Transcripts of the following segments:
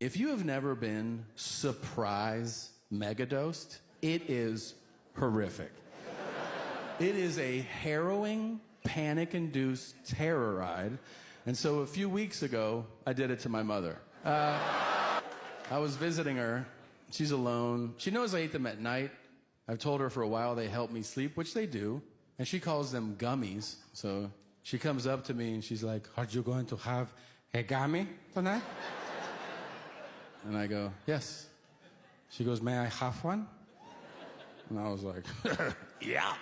If you have never been surprise megadosed, it is horrific. It is a harrowing, panic-induced terror ride. And so a few weeks ago, I did it to my mother. I was visiting her. She's alone. She knows I eat them at night. I've told her for a while they help me sleep, which they do. And she calls them gummies. So she comes up to me and she's like, "Are you going to have a gummy tonight?" And I go, "Yes." She goes, "May I have one?" And I was like, "Yeah."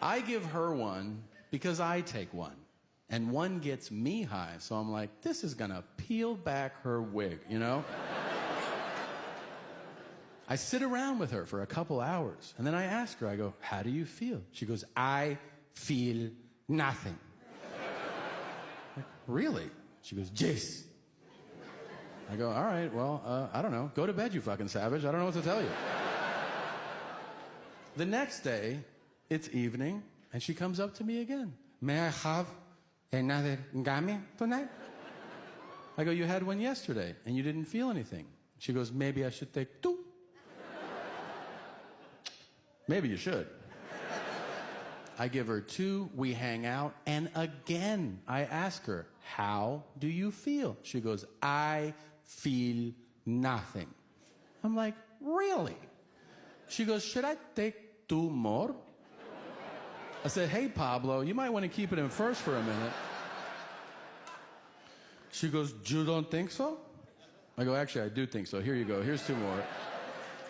I give her one because I take one. And one gets me high. So I'm like, this is going to peel back her wig, you know? I sit around with her for a couple hours. And then I ask her, I go, "How do you feel?" She goes, "I feel nothing." Like, really? She goes, "Yes." I go, "All right, well, I don't know. Go to bed, you fucking savage. I don't know what to tell you." The next day, it's evening, and she comes up to me again. "May I have another gummy tonight?" I go, "You had one yesterday, and you didn't feel anything." She goes, "Maybe I should take two." Maybe you should. I give her two, we hang out, and again, I ask her, "How do you feel?" She goes, "I feel nothing." I'm like, "Really?" She goes, "Should I take two more?" I said, "Hey, Pablo, you might want to keep it in first for a minute." She goes, "You don't think so?" I go, "Actually, I do think so. Here you go. Here's two more."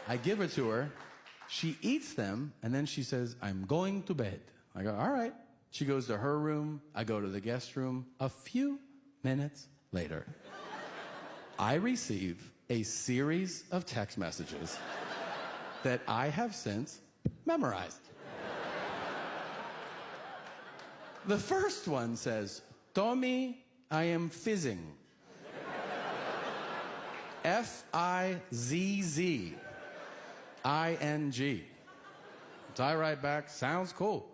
I give it to her. She eats them, and then she says, "I'm going to bed." I go, "All right." She goes to her room. I go to the guest room. A few minutes later, I receive a series of text messages that I have since memorized. The first one says, "Tommy, I am fizzing." Fizzing. So I write back, "Sounds cool."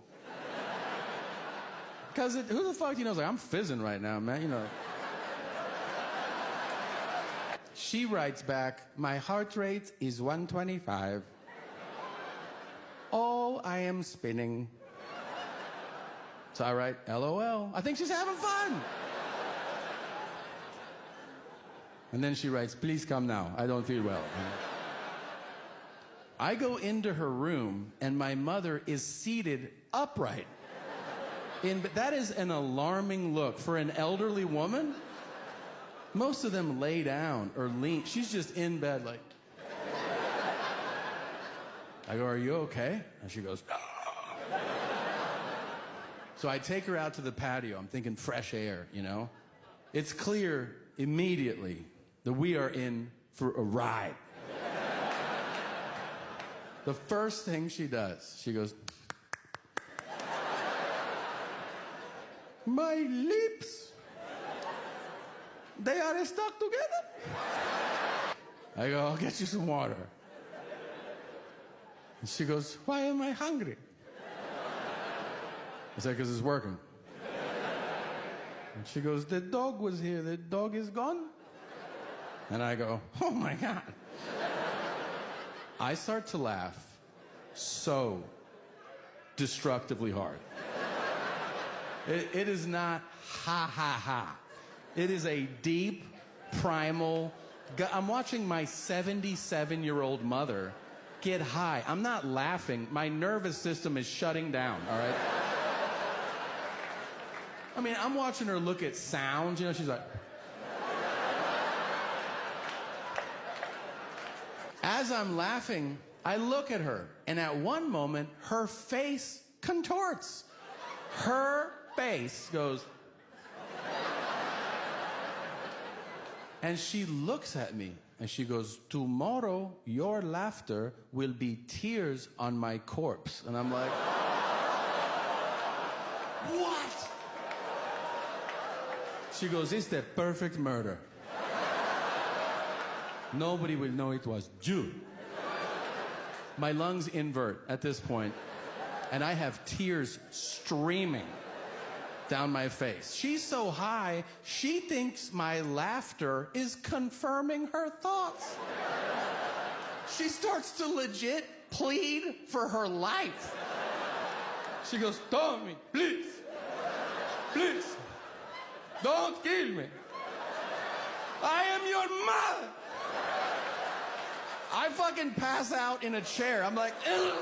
Because who the fuck, like, "I'm fizzing right now, man," you know. She writes back, "My heart rate is 125. Oh, I am spinning." So I write, "LOL. I think she's having fun." And then she writes, "Please come now. I don't feel well." I go into her room, and my mother is seated upright. That is an alarming look for an elderly woman. Most of them lay down or lean. She's just in bed like... I go, "Are you okay?" And she goes, "No." So I take her out to the patio. I'm thinking fresh air, you know? It's clear immediately that we are in for a ride. The first thing she does, she goes, "My lips, they are stuck together." I go, "I'll get you some water." And she goes, "Why am I hungry?" I said, "Because it's working." And she goes, "The dog was here. The dog is gone." And I go, "Oh my God." I start to laugh so destructively hard. It is not ha ha ha. It is a deep, primal... I'm watching my 77-year-old mother get high. I'm not laughing. My nervous system is shutting down, all right? I mean, I'm watching her look at sounds. You know, she's like... As I'm laughing, I look at her, and at one moment, her face contorts. Her face goes... And she looks at me, and she goes, "Tomorrow, your laughter will be tears on my corpse." And I'm like... What? She goes, "It's the perfect murder. Nobody will know it was you." My lungs invert at this point, and I have tears streaming. down my face. She's so high, she thinks my laughter is confirming her thoughts. She starts to legit plead for her life. She goes, Tommy, please, please, don't kill me. I am your mother. I fucking pass out in a chair. I'm like, ugh.